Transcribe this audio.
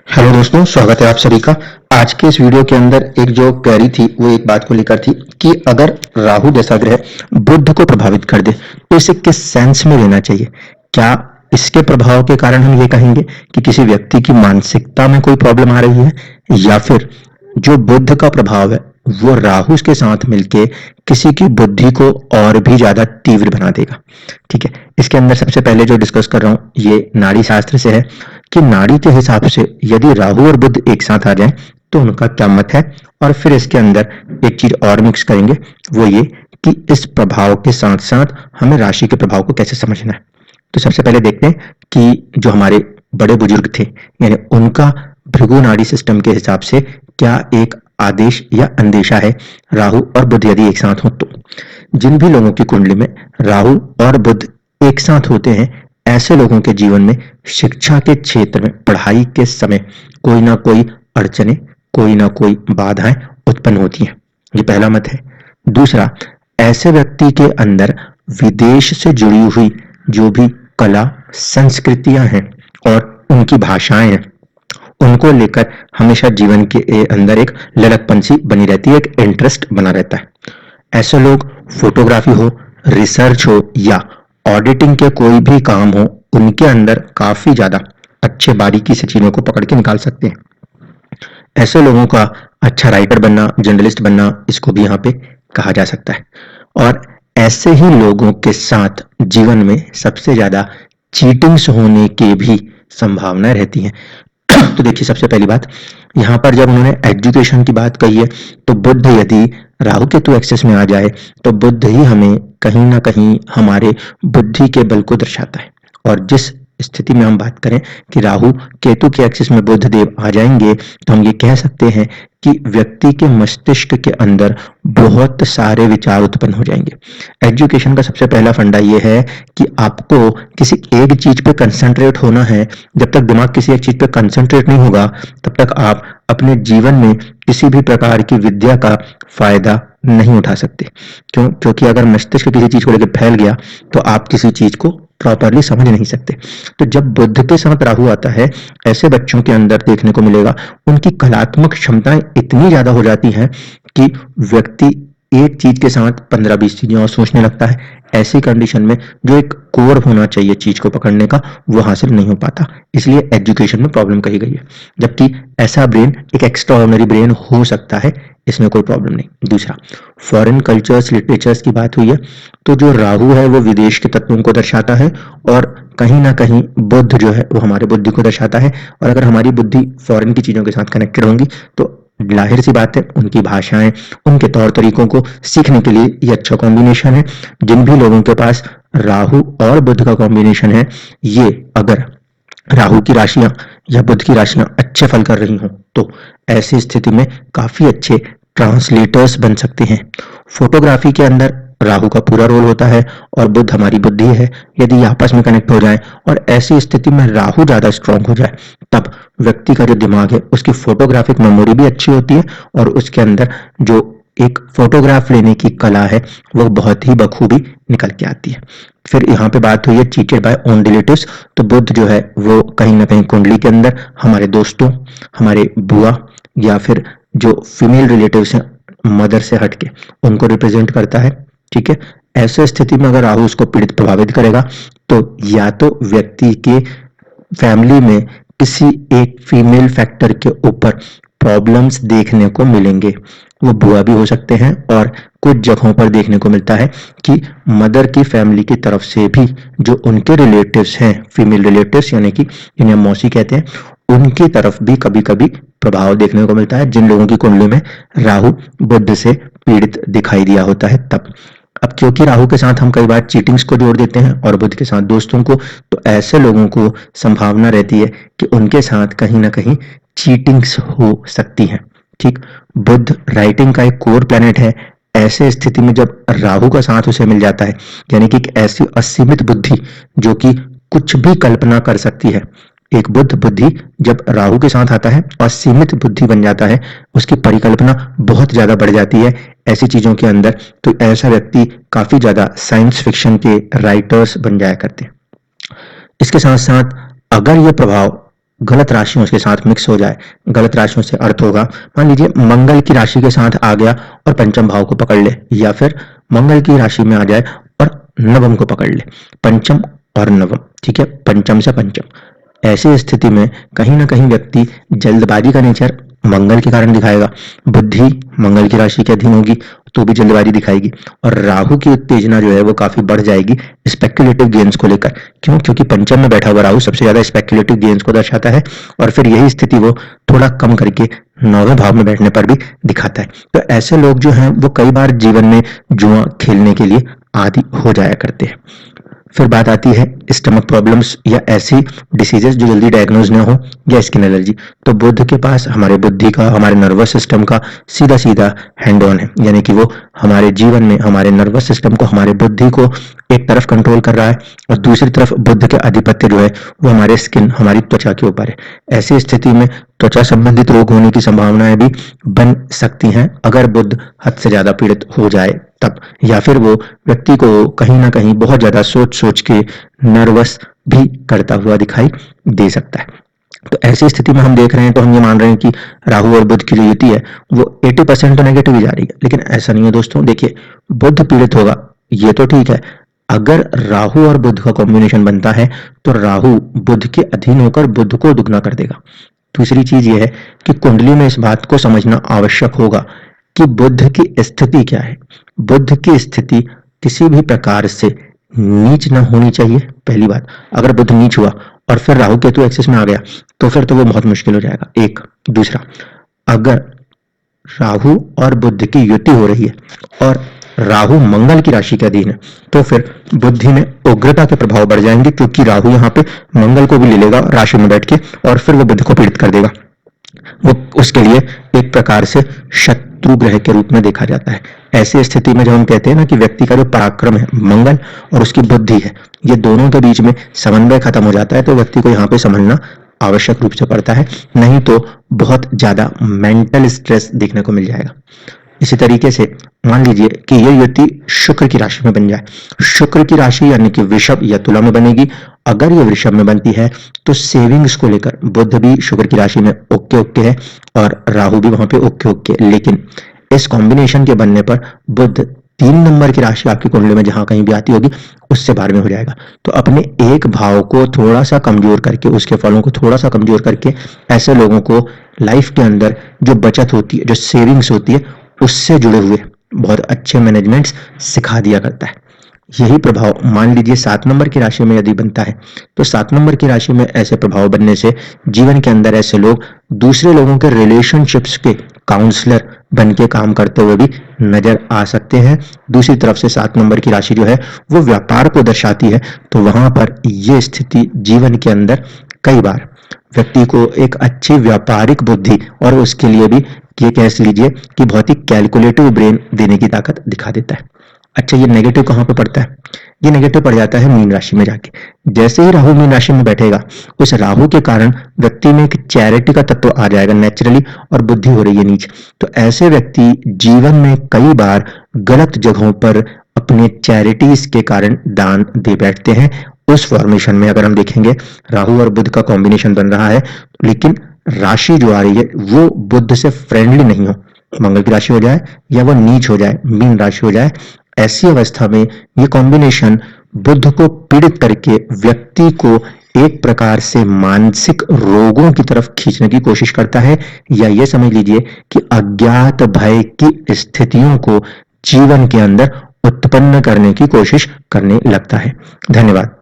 Hello दोस्तों, स्वागत है आप सभी का। आज के इस वीडियो के अंदर एक जो क्वेरी थी वो एक बात को लेकर थी कि अगर राहु जैसा ग्रह बुध को प्रभावित कर दे तो इसे किस सेंस में लेना चाहिए। क्या इसके प्रभाव के कारण हम ये कहेंगे कि किसी व्यक्ति की मानसिकता में कोई प्रॉब्लम आ रही है, या फिर जो बुध का प्रभाव है वो राहु के साथ मिलके किसी की बुद्धि को और भी ज्यादा तीव्र बना देगा। ठीक है, इसके अंदर सबसे पहले जो डिस्कस कर रहा हूं ये नाड़ी शास्त्र से है कि नाड़ी के हिसाब से यदि राहु और बुध एक साथ आ जाएं तो उनका क्या मत है। और फिर इसके अंदर एक चीज और मिक्स करेंगे, वो ये कि इस प्रभाव के साथ साथ हमें राशि के प्रभाव को कैसे समझना है। तो सबसे पहले देखते हैं कि जो हमारे बड़े बुजुर्ग थे यानी उनका भृगु नाड़ी सिस्टम के हिसाब से क्या एक आदेश या अंदेशा है राहु और बुध यदि एक साथ हो तो। जिन भी लोगों की कुंडली में राहु और बुध एक साथ होते हैं ऐसे लोगों के जीवन में शिक्षा के क्षेत्र में पढ़ाई के समय कोई ना कोई अड़चने, कोई ना कोई बाधाएं उत्पन्न होती हैं। ये पहला मत है। दूसरा, ऐसे व्यक्ति के अंदर विदेश से जुड़ी हुई जो भी कला संस्कृतियां हैं और उनकी भाषाएं हैं उनको लेकर हमेशा जीवन के अंदर एक ललकपन सी बनी रहती है, एक इंटरेस्ट बना रहता है। ऐसे लोग फोटोग्राफी हो, रिसर्च हो या ऑडिटिंग के कोई भी काम हो, उनके अंदर काफी ज्यादा अच्छे बारीकी से चीजों को पकड़ के निकाल सकते हैं। ऐसे लोगों का अच्छा राइटर बनना, जर्नलिस्ट बनना, इसको भी यहाँ पे कहा जा सकता है। और ऐसे ही लोगों के साथ जीवन में सबसे ज्यादा चीटिंग्स होने की भी संभावना रहती है। तो देखिए, सबसे पहली बात यहाँ पर जब उन्होंने एजुकेशन की बात कही है तो बुध यदि राहु केतु एक्सेस में आ जाए तो बुध ही हमें कहीं ना कहीं हमारे बुद्धि के बल को दर्शाता है। और जिस स्थिति में हम बात करें कि राहु केतु के एक्सिस में बुध देव आ जाएंगे तो हम ये कह सकते हैं कि व्यक्ति के मस्तिष्क के अंदर बहुत सारे विचार उत्पन्न हो जाएंगे। एजुकेशन का सबसे पहला फंडा ये है कि आपको किसी एक चीज पे कंसंट्रेट होना है। जब तक दिमाग किसी एक चीज पे कंसंट्रेट नहीं होगा तब तक आप अपने जीवन में किसी भी प्रकार की विद्या का फायदा नहीं उठा सकते। क्योंकि अगर मस्तिष्क किसी चीज को लेकर फैल गया तो आप किसी चीज को प्रॉपरली समझ नहीं सकते। तो जब बुध के साथ राहु आता है ऐसे बच्चों के अंदर देखने को मिलेगा उनकी कलात्मक क्षमताएं इतनी ज्यादा हो जाती हैं कि व्यक्ति एक चीज के साथ 15-20 चीजें और सोचने लगता है। ऐसी कंडीशन में जो एक कोर होना चाहिए चीज को पकड़ने का वो हासिल नहीं हो पाता, इसलिए एजुकेशन में प्रॉब्लम कही गई है। जबकि ऐसा ब्रेन एक एक्स्ट्रा ऑर्डिनरी ब्रेन हो सकता है, इसमें कोई प्रॉब्लम नहीं। दूसरा, फॉरेन कल्चर्स लिटरेचर्स की बात हुई है तो जो राहु है वो विदेश के तत्वों को दर्शाता है और कहीं ना कहीं बुध जो है वो हमारे बुद्धि को दर्शाता है। और अगर हमारी बुद्धि फॉरेन की चीजों के साथ कनेक्टेड होंगी तो जाहिर सी बात है उनकी भाषाएं, उनके तौर तरीकों को सीखने के लिए ये अच्छा कॉम्बिनेशन है। जिन भी लोगों के पास राहु और बुध का कॉम्बिनेशन है, ये अगर राहु की राशियां या बुध की राशियां अच्छे फल कर रही हों तो ऐसी स्थिति में काफी अच्छे ट्रांसलेटर्स बन सकते हैं। फोटोग्राफी के अंदर राहु का पूरा रोल होता है और बुध हमारी बुद्धि है। यदि ये आपस में कनेक्ट हो जाए और ऐसी स्थिति में राहु ज्यादा स्ट्रांग हो जाए तब व्यक्ति का जो दिमाग है उसकी फोटोग्राफिक मेमोरी भी अच्छी होती है और उसके अंदर जो एक फोटोग्राफ लेने की कला है वो बहुत ही बखूबी निकल के आती है। फिर यहाँ पे बात हुई है चीटेड बाय ओन रिलेटिव्स। तो बुध जो है वो कहीं ना कहीं कुंडली के अंदर हमारे दोस्तों, हमारे बुआ या फिर जो फीमेल रिलेटिव्स हैं मदर से हटके उनको रिप्रेजेंट करता है। ठीक है, ऐसे स्थिति में अगर राहु उसको पीड़ित प्रभावित करेगा तो या तो व्यक्ति के फैमिली में किसी एक फीमेल फैक्टर के ऊपर प्रॉब्लम्स देखने को मिलेंगे। वो बुआ भी हो सकते हैं और कुछ जगहों पर देखने को मिलता है कि मदर की फैमिली की तरफ से भी जो उनके रिलेटिव्स हैं, फीमेल रिलेटिव्स यानी कि जिन्हें मौसी कहते हैं, उनकी तरफ भी कभी कभी प्रभाव देखने को मिलता है जिन लोगों की कुंडली में राहु बुध से पीड़ित दिखाई दिया होता है तब। अब क्योंकि राहु के साथ हम कई बार चीटिंग्स को जोड़ देते हैं और बुध के साथ दोस्तों को, तो ऐसे लोगों को संभावना रहती है कि उनके साथ कहीं ना कहीं चीटिंग्स हो सकती हैं। ठीक, बुध राइटिंग का एक कोर प्लैनेट है। ऐसे स्थिति में जब राहु का साथ उसे मिल जाता है यानी कि एक ऐसी असीमित बुद्धि जो कि कुछ भी कल्पना कर सकती है, एक बुद्ध बुद्धि जब राहु के साथ आता है और सीमित बुद्धि बन जाता है, उसकी परिकल्पना बहुत ज्यादा बढ़ जाती है ऐसी चीजों के अंदर। तो ऐसा व्यक्ति काफी ज्यादा साइंस फिक्शन के राइटर्स बन जाया करते हैं। इसके साथ साथ अगर यह प्रभाव गलत राशियों के साथ मिक्स हो जाए, गलत राशियों से अर्थ होगा, मान लीजिए मंगल की राशि के साथ आ गया और पंचम भाव को पकड़ ले, या फिर मंगल की राशि में आ जाए और नवम को पकड़ ले, पंचम और नवम, ठीक है, पंचम से पंचम। ऐसी स्थिति में कहीं ना कहीं व्यक्ति जल्दबाजी का नेचर मंगल के कारण दिखाएगा, बुद्धि मंगल की राशि के अधीन होगी तो भी जल्दबाजी दिखाएगी, और राहु की उत्तेजना जो है वो काफी बढ़ जाएगी स्पेक्युलेटिव गेन्स को लेकर। क्यों? क्योंकि पंचम में बैठा हुआ राहु सबसे ज्यादा स्पेक्युलेटिव गेन्स को दर्शाता है, और फिर यही स्थिति वो थोड़ा कम करके नौवें भाव में बैठने पर भी दिखाता है। तो ऐसे लोग जो हैं वो कई बार जीवन में जुआ खेलने के लिए आदि हो जाया करते हैं। फिर बात आती है स्टमक प्रॉब्लम्स या ऐसी डिसीजेस जो जल्दी डायग्नोज ना हो, या स्किन एलर्जी। तो बुध के पास हमारे बुद्धि का, हमारे नर्वस सिस्टम का सीधा सीधा हैंड ऑन है, यानी कि वो हमारे जीवन में हमारे नर्वस सिस्टम को, हमारे बुद्धि को एक तरफ कंट्रोल कर रहा है, और दूसरी तरफ बुध के आधिपत्य जो है वो हमारे स्किन, हमारी त्वचा के ऊपर है। ऐसी स्थिति में त्वचा संबंधित रोग होने की संभावनाएं भी बन सकती हैं अगर बुध हद से ज्यादा पीड़ित हो जाए तब, या फिर वो व्यक्ति को कहीं ना कहीं बहुत ज्यादा सोच सोच के नर्वस भी करता हुआ दिखाई दे सकता है। तो ऐसी स्थिति में हम देख रहे हैं तो हम ये मान रहे हैं कि राहु और बुध की जो युति है वो 80% तो नेगेटिव ही जा रही है, लेकिन ऐसा नहीं है दोस्तों। देखिए, बुध पीड़ित होगा ये तो ठीक है, अगर राहु और बुध का कॉम्बिनेशन बनता है तो राहु बुध के अधीन होकर बुध को दुगना कर देगा। दूसरी चीज ये है कि कुंडली में इस बात को समझना आवश्यक होगा कि बुध की स्थिति क्या है। बुध की स्थिति किसी भी प्रकार से नीच ना होनी चाहिए, पहली बात। अगर बुध नीच हुआ और फिर राहु केतु एक्सिस में आ गया तो फिर तो वो बहुत मुश्किल हो जाएगा, एक। दूसरा, अगर राहु और बुध की युति हो रही है और राहु मंगल की राशि के अधीन है तो फिर बुद्धि में उग्रता के प्रभाव बढ़ जाएंगे, क्योंकि राहु यहाँ पे मंगल को भी ले लेगा राशि में बैठ के, और फिर वो बुध को पीड़ित कर देगा। वो उसके लिए एक प्रकार से शत्रु ग्रह के रूप में देखा जाता है। ऐसी स्थिति में जब हम कहते हैं ना कि व्यक्ति का जो पराक्रम है मंगल और उसकी बुद्धि है, ये दोनों के बीच में समन्वय खत्म हो जाता है, तो व्यक्ति को यहाँ पे समझना आवश्यक रूप से पड़ता है, नहीं तो बहुत ज्यादा मेंटल स्ट्रेस देखने को मिल जाएगा। इसी तरीके से मान लीजिए कि ये युति शुक्र की राशि में बन जाए, शुक्र की राशि यानी कि वृषभ या तुला में बनेगी। अगर ये वृषभ में बनती है तो सेविंग्स को लेकर बुध भी शुक्र की राशि में ओके ओके है और राहु भी वहां पे ओके ओके, लेकिन इस कॉम्बिनेशन के बनने पर बुध 3 नंबर की राशि आपकी कुंडली में जहां कहीं भी आती होगी उससे बाहर में हो जाएगा। तो अपने एक भाव को थोड़ा सा कमजोर करके, उसके फलों को थोड़ा सा कमजोर करके, ऐसे लोगों को लाइफ के अंदर जो बचत होती है, जो सेविंग्स होती है, उससे जुड़े हुए बहुत अच्छे मैनेजमेंट्स सिखा दिया करता है। यही प्रभाव मान लीजिए 7 नंबर की राशि में यदि बनता है तो 7 नंबर की राशि में ऐसे प्रभाव बनने से जीवन के अंदर ऐसे लोग दूसरे लोगों के रिलेशनशिप्स के काउंसलर बन के काम करते हुए भी नजर आ सकते हैं। दूसरी तरफ से 7 नंबर की राशि जो है वो व्यापार को दर्शाती है, तो वहां पर ये स्थिति जीवन के अंदर कई बार व्यक्ति को एक अच्छी व्यापारिक बुद्धि और उसके लिए भी ये कह लीजिए कि बहुत ही कैलकुलेटिव ब्रेन देने की ताकत दिखा देता है। अच्छा, ये नेगेटिव कहां पे पड़ता है? ये नेगेटिव पड़ जाता है मीन राशि में जाके। जैसे ही राहु मीन राशि में बैठेगा, उस राहु के कारण व्यक्ति में एक चैरिटी का तत्व आ जाएगा नेचुरली, और बुद्धि हो रही है नीच। तो ऐसे व्यक्ति जीवन में कई बार गलत जगहों पर अपने चैरिटीज के कारण दान दे बैठते हैं। उस फॉर्मेशन में अगर हम देखेंगे राहु और बुध का कॉम्बिनेशन बन रहा है, लेकिन राशि जो आ रही है वो बुध से फ्रेंडली नहीं हो, मंगल की राशि हो जाए या वो नीच हो जाए, मीन राशि हो जाए, ऐसी अवस्था में ये कॉम्बिनेशन बुध को पीड़ित करके व्यक्ति को एक प्रकार से मानसिक रोगों की तरफ खींचने की कोशिश करता है, या ये समझ लीजिए कि अज्ञात भय की स्थितियों को जीवन के अंदर उत्पन्न करने की कोशिश करने लगता है। धन्यवाद।